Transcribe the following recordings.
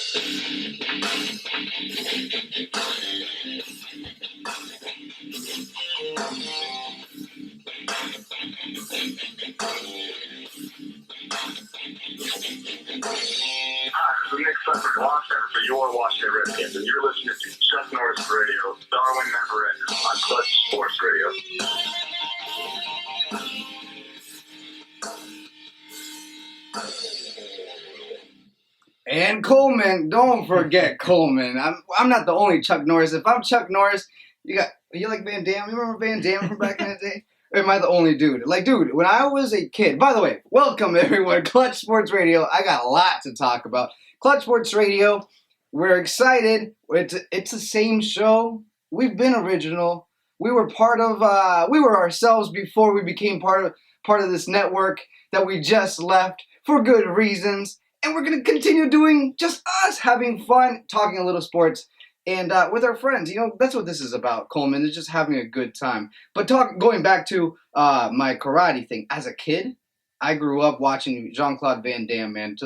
Nick Sutton, launch center for your Washington Redskins, and you're listening to Chuck Norris Radio, Darwin Memorandum on Clutch Sports Radio. And Coleman, don't forget Coleman. I'm not the only Chuck Norris. If I'm Chuck Norris, you like Van Damme? You remember Van Damme from back in the day? Or am I the only dude? Like, dude, when I was a kid, by the way, welcome everyone, Clutch Sports Radio. I got a lot to talk about. Clutch Sports Radio, we're excited. It's the same show. We've been original. We were we were ourselves before we became part of this network that we just left for good reasons. And we're going to continue doing just us, having fun, talking a little sports, and with our friends. You know, that's what this is about, Coleman. It's just having a good time. But going back to my karate thing. As a kid, I grew up watching Jean-Claude Van Damme, man.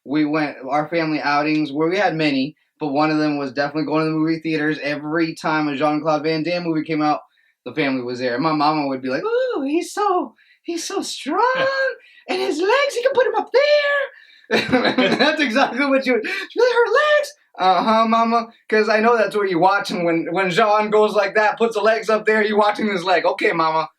We went, our family outings, where we had many, but one of them was definitely going to the movie theaters. Every time a Jean-Claude Van Damme movie came out, the family was there. My mama would be like, "Oh, he's so strong, and his legs, he can put him up there." That's exactly what her legs. Mama. Because I know that's what you watch him when Jean goes like that, puts the legs up there. You watching his leg. Okay, Mama.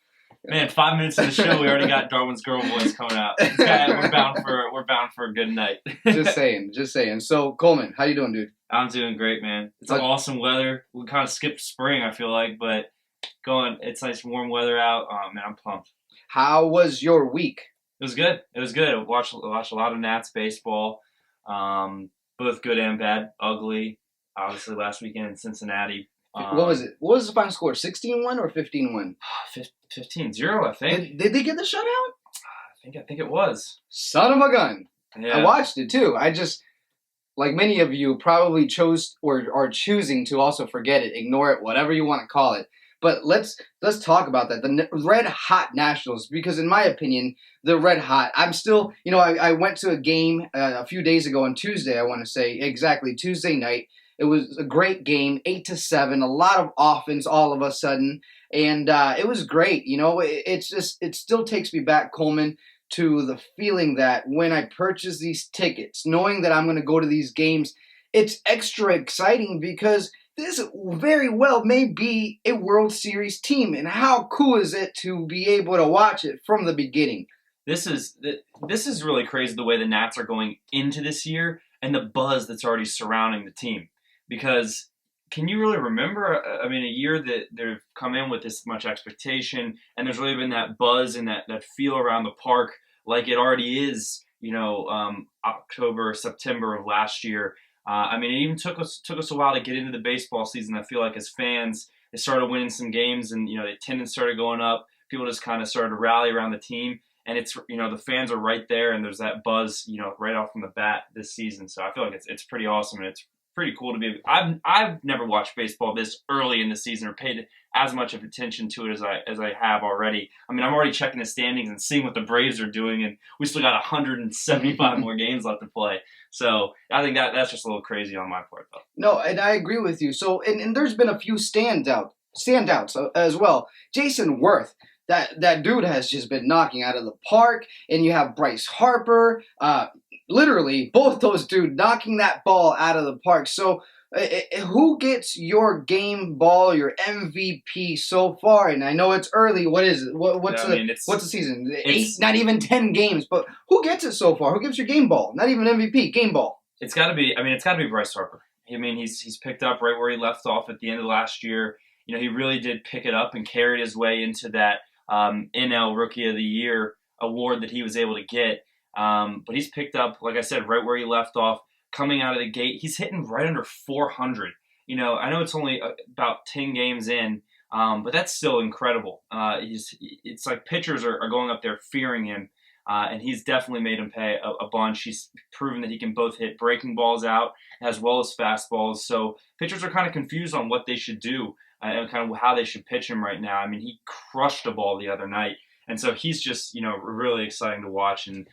Man, 5 minutes of the show, we already got Darwin's girl voice coming out. We're bound for a good night. Just saying. So Coleman, how you doing, dude? I'm doing great, man. It's awesome weather. We kind of skipped spring, I feel like, but it's nice warm weather out. Man, I'm pumped. How was your week? It was good. I watched a lot of Nats baseball, both good and bad, ugly. Obviously, last weekend in Cincinnati. What was it? What was the final score? 16-1 or 15-1? 15-0, I think. Did they get the shutout? I think it was. Son of a gun. Yeah. I watched it too. I just, like many of you, probably chose or are choosing to also forget it, ignore it, whatever you want to call it. But let's talk about that. The red hot Nationals, because in my opinion, they're red hot. I'm still, I went to a game a few days ago on Tuesday, I want to say, exactly, Tuesday night. It was a great game, 8-7, a lot of offense all of a sudden, and it was great. It still takes me back, Coleman, to the feeling that when I purchase these tickets, knowing that I'm going to go to these games, it's extra exciting because this very well may be a World Series team, and how cool is it to be able to watch it from the beginning? This is really crazy the way the Nats are going into this year and the buzz that's already surrounding the team. Because can you really remember, a year that they've come in with this much expectation and there's really been that buzz and that feel around the park like it already is, October, September of last year. It even took us a while to get into the baseball season. I feel like as fans, they started winning some games and, the attendance started going up. People just kind of started to rally around the team. And it's, the fans are right there and there's that buzz, right off from the bat this season. So I feel like it's pretty awesome and it's pretty cool to be. I've never watched baseball this early in the season or paid as much of attention to it as I have already. I'm already checking the standings and seeing what the Braves are doing, and we still got 175 more games left to play. So I think that's just a little crazy on my part, though. No, and I agree with you. So and there's been a few standouts as well. Jason Worth. That dude has just been knocking out of the park, and you have Bryce Harper, literally both those dudes knocking that ball out of the park. So who gets your game ball, your MVP so far? And I know it's early. What is it? What's the season? 8, not even 10 games. But who gets it so far? Who gives your game ball? Not even MVP, game ball. It's got to be. It's got to be Bryce Harper. He's picked up right where he left off at the end of last year. He really did pick it up and carried his way into that NL Rookie of the Year award that he was able to get. But he's picked up, like I said, right where he left off. Coming out of the gate, he's hitting right under 400. I know it's only about 10 games in, but that's still incredible. It's like pitchers are going up there fearing him, and he's definitely made him pay a bunch. He's proven that he can both hit breaking balls out as well as fastballs. So pitchers are kind of confused on what they should do and kind of how they should pitch him right now. He crushed a ball the other night. And so he's just, really exciting to watch. And,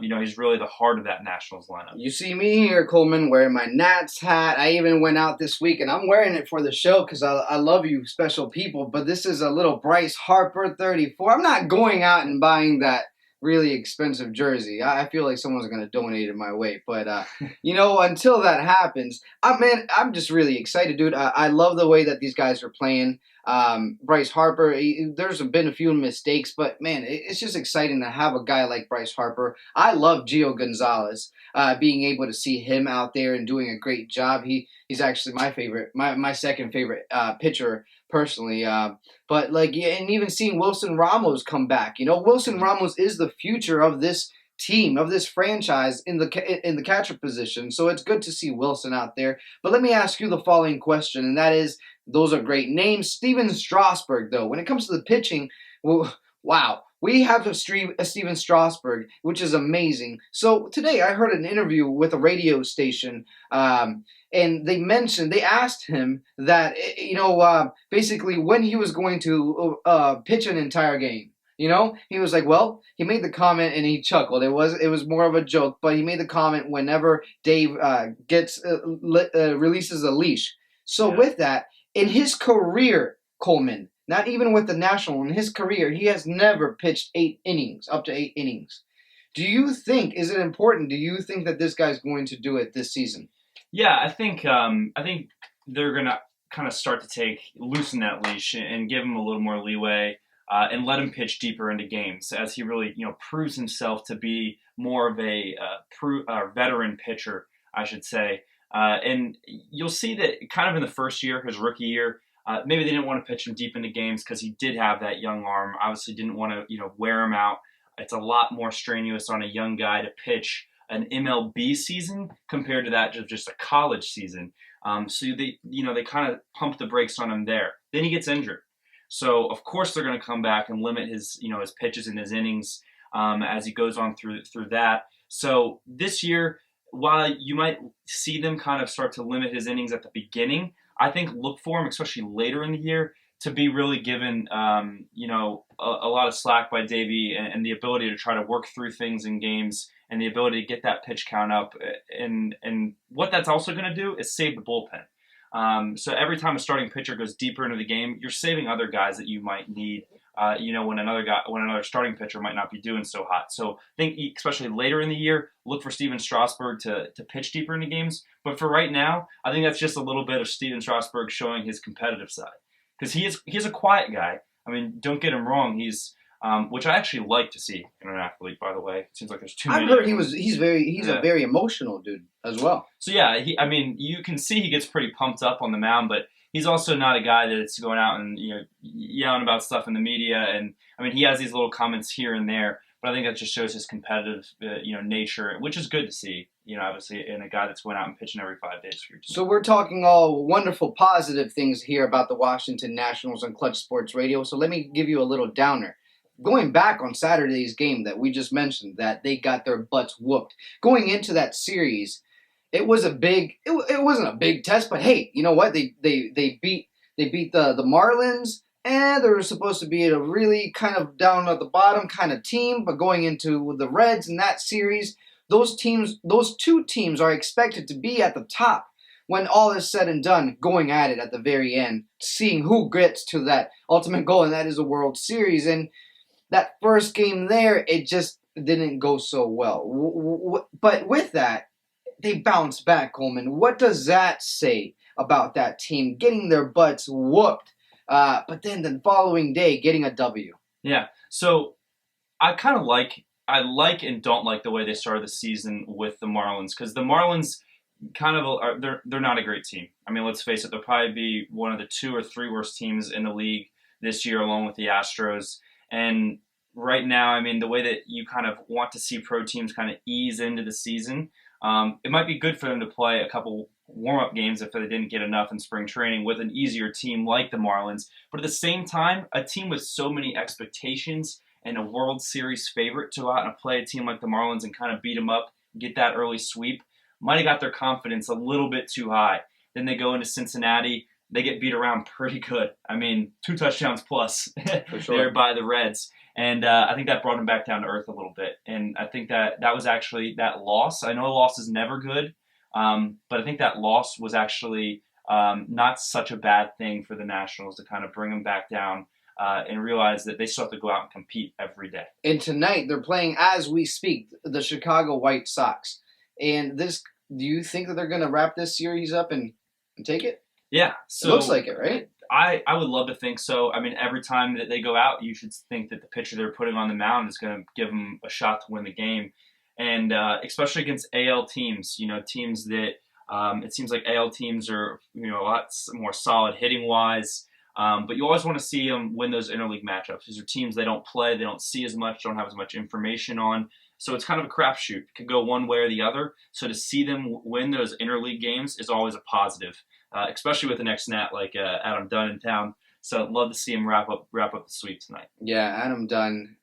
he's really the heart of that Nationals lineup. You see me here, Coleman, wearing my Nats hat. I even went out this week, and I'm wearing it for the show because I love you special people. But this is a little Bryce Harper 34. I'm not going out and buying that really expensive jersey. I feel like someone's going to donate it my way. But, until that happens, I'm just really excited, dude. I love the way that these guys are playing. Bryce Harper, there's been a few mistakes, but, man, it's just exciting to have a guy like Bryce Harper. I love Gio Gonzalez, being able to see him out there and doing a great job. He's actually my favorite, my second favorite pitcher personally. But and even seeing Wilson Ramos come back. Wilson Ramos is the future of this team, of this franchise in the catcher position. So it's good to see Wilson out there. But let me ask you the following question, and that is, those are great names. Steven Strasburg, though, when it comes to the pitching, wow. We have a Steven Strasburg, which is amazing. So today I heard an interview with a radio station, and they asked him that, basically when he was going to pitch an entire game. He was like, well, he made the comment and he chuckled. It was more of a joke, but he made the comment whenever Dave releases a leash. So with that, in his career, Coleman, not even with the National, in his career, he has never pitched up to 8 innings. Do you think, is it important? Do you think that this guy's going to do it this season? Yeah, I think they're going to kind of loosen that leash and give him a little more leeway and let him pitch deeper into games as he really, proves himself to be more of a veteran pitcher, I should say. And you'll see that kind of in the first year, his rookie year, maybe they didn't want to pitch him deep into games because he did have that young arm. Obviously didn't want to, wear him out. It's a lot more strenuous on a young guy to pitch an MLB season compared to that just a college season. So they kind of pump the brakes on him there. Then he gets injured. So of course they're going to come back and limit his pitches and his innings as he goes on through that. So this year, while you might see them kind of start to limit his innings at the beginning, I think look for him, especially later in the year, to be really given, a lot of slack by Davey and the ability to try to work through things in games and the ability to get that pitch count up. And what that's also going to do is save the bullpen. So every time a starting pitcher goes deeper into the game, you're saving other guys that you might need, when another starting pitcher might not be doing so hot. So I think especially later in the year, look for Steven Strasburg to pitch deeper into games. But for right now, I think that's just a little bit of Steven Strasburg showing his competitive side. Because he's a quiet guy. I mean, don't get him wrong. He's which I actually like to see in an athlete, by the way. It seems like there's too many. I've heard he's a very emotional dude as well. So yeah, you can see he gets pretty pumped up on the mound, but he's also not a guy that's going out and yelling about stuff in the media. And I mean, he has these little comments here and there, but I think that just shows his competitive nature, which is good to see. Obviously, in a guy that's going out and pitching every 5 days for your team. So we're talking all wonderful, positive things here about the Washington Nationals on Clutch Sports Radio. So let me give you a little downer. Going back on Saturday's game that we just mentioned, that they got their butts whooped. Going into that series, it wasn't a big test, but hey, you know what? They beat the Marlins, and they were supposed to be a really kind of down at the bottom kind of team, but going into the Reds in that series, those two teams are expected to be at the top when all is said and done, going at it at the very end, seeing who gets to that ultimate goal, and that is a World Series. And that first game there, it just didn't go so well. But with that, they bounced back, Coleman. What does that say about that team getting their butts whooped, but then the following day getting a W? Yeah, so I kind of like and don't like the way they started the season with the Marlins, because the Marlins kind of they're not a great team. I mean, let's face it, they'll probably be one of the 2 or 3 worst teams in the league this year, along with the Astros. And right now, I mean, the way that you kind of want to see pro teams kind of ease into the season, it might be good for them to play a couple warm-up games if they didn't get enough in spring training with an easier team like the Marlins. But at the same time, a team with so many expectations and a World Series favorite to go out and play a team like the Marlins and kind of beat them up, get that early sweep, might have got their confidence a little bit too high. Then they go into Cincinnati, they get beat around pretty good. I mean, 2 touchdowns plus For sure. there by the Reds. And I think that brought him back down to earth a little bit. And I think that was actually that loss. I know a loss is never good, but I think that loss was actually not such a bad thing for the Nationals to kind of bring them back down and realize that they still have to go out and compete every day. And tonight they're playing, as we speak, the Chicago White Sox. And this, do you think that they're going to wrap this series up and take it? Yeah. So it looks like it, right? I would love to think so. I mean, every time that they go out, you should think that the pitcher they're putting on the mound is going to give them a shot to win the game. And especially against AL teams, teams that it seems like AL teams are, a lot more solid hitting-wise. But you always want to see them win those interleague matchups. These are teams they don't play, they don't see as much, don't have as much information on. So it's kind of a crapshoot. It could go one way or the other. So to see them win those interleague games is always a positive, especially with the next Nat like Adam Dunn in town. So I'd love to see him wrap up the sweep tonight. Yeah, Adam Dunn.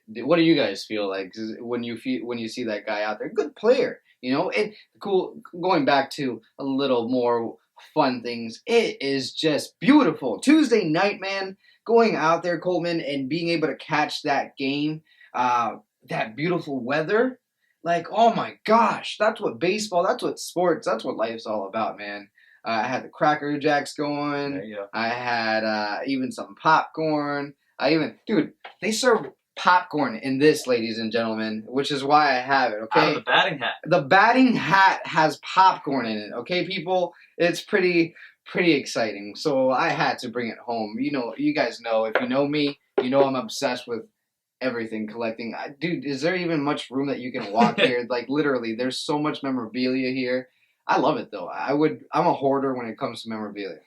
What do you guys feel like when you see that guy out there? Good player, And cool. Going back to a little more fun things, it is just beautiful. Tuesday night, man. Going out there, Coleman, and being able to catch that game. That beautiful weather, like, oh my gosh, that's what baseball, that's what sports, that's what life's all about, man. I had the Cracker Jacks going. There you go. I had even some popcorn. Dude, they serve popcorn in this, ladies and gentlemen, which is why I have it, okay? Out of the batting hat. The batting hat has popcorn in it, okay, people? It's pretty exciting. So I had to bring it home. You guys know, if you know me, I'm obsessed with everything collecting. Dude, is there even much room that you can walk here? Like, literally, there's so much memorabilia here. I love it, though. I'm a hoarder when it comes to memorabilia.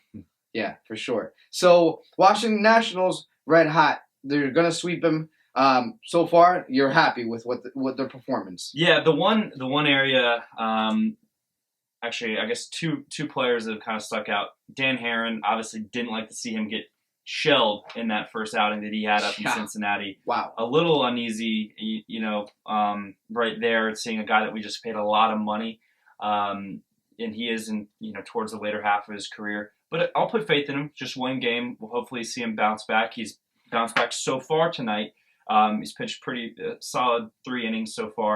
Yeah, for sure. So, Washington Nationals, red hot. They're going to sweep them. So far, you're happy with what their performance? Yeah, the one area, actually, I guess two players that have kind of stuck out. Dan Herron, obviously didn't like to see him get shelled in that first outing that he had up in Cincinnati. Wow. A little uneasy, right there, seeing a guy that we just paid a lot of money, and he is towards the later half of his career. But I'll put faith in him. Just one game. We'll hopefully see him bounce back. He's bounced back so far tonight. He's pitched pretty solid 3 innings so far.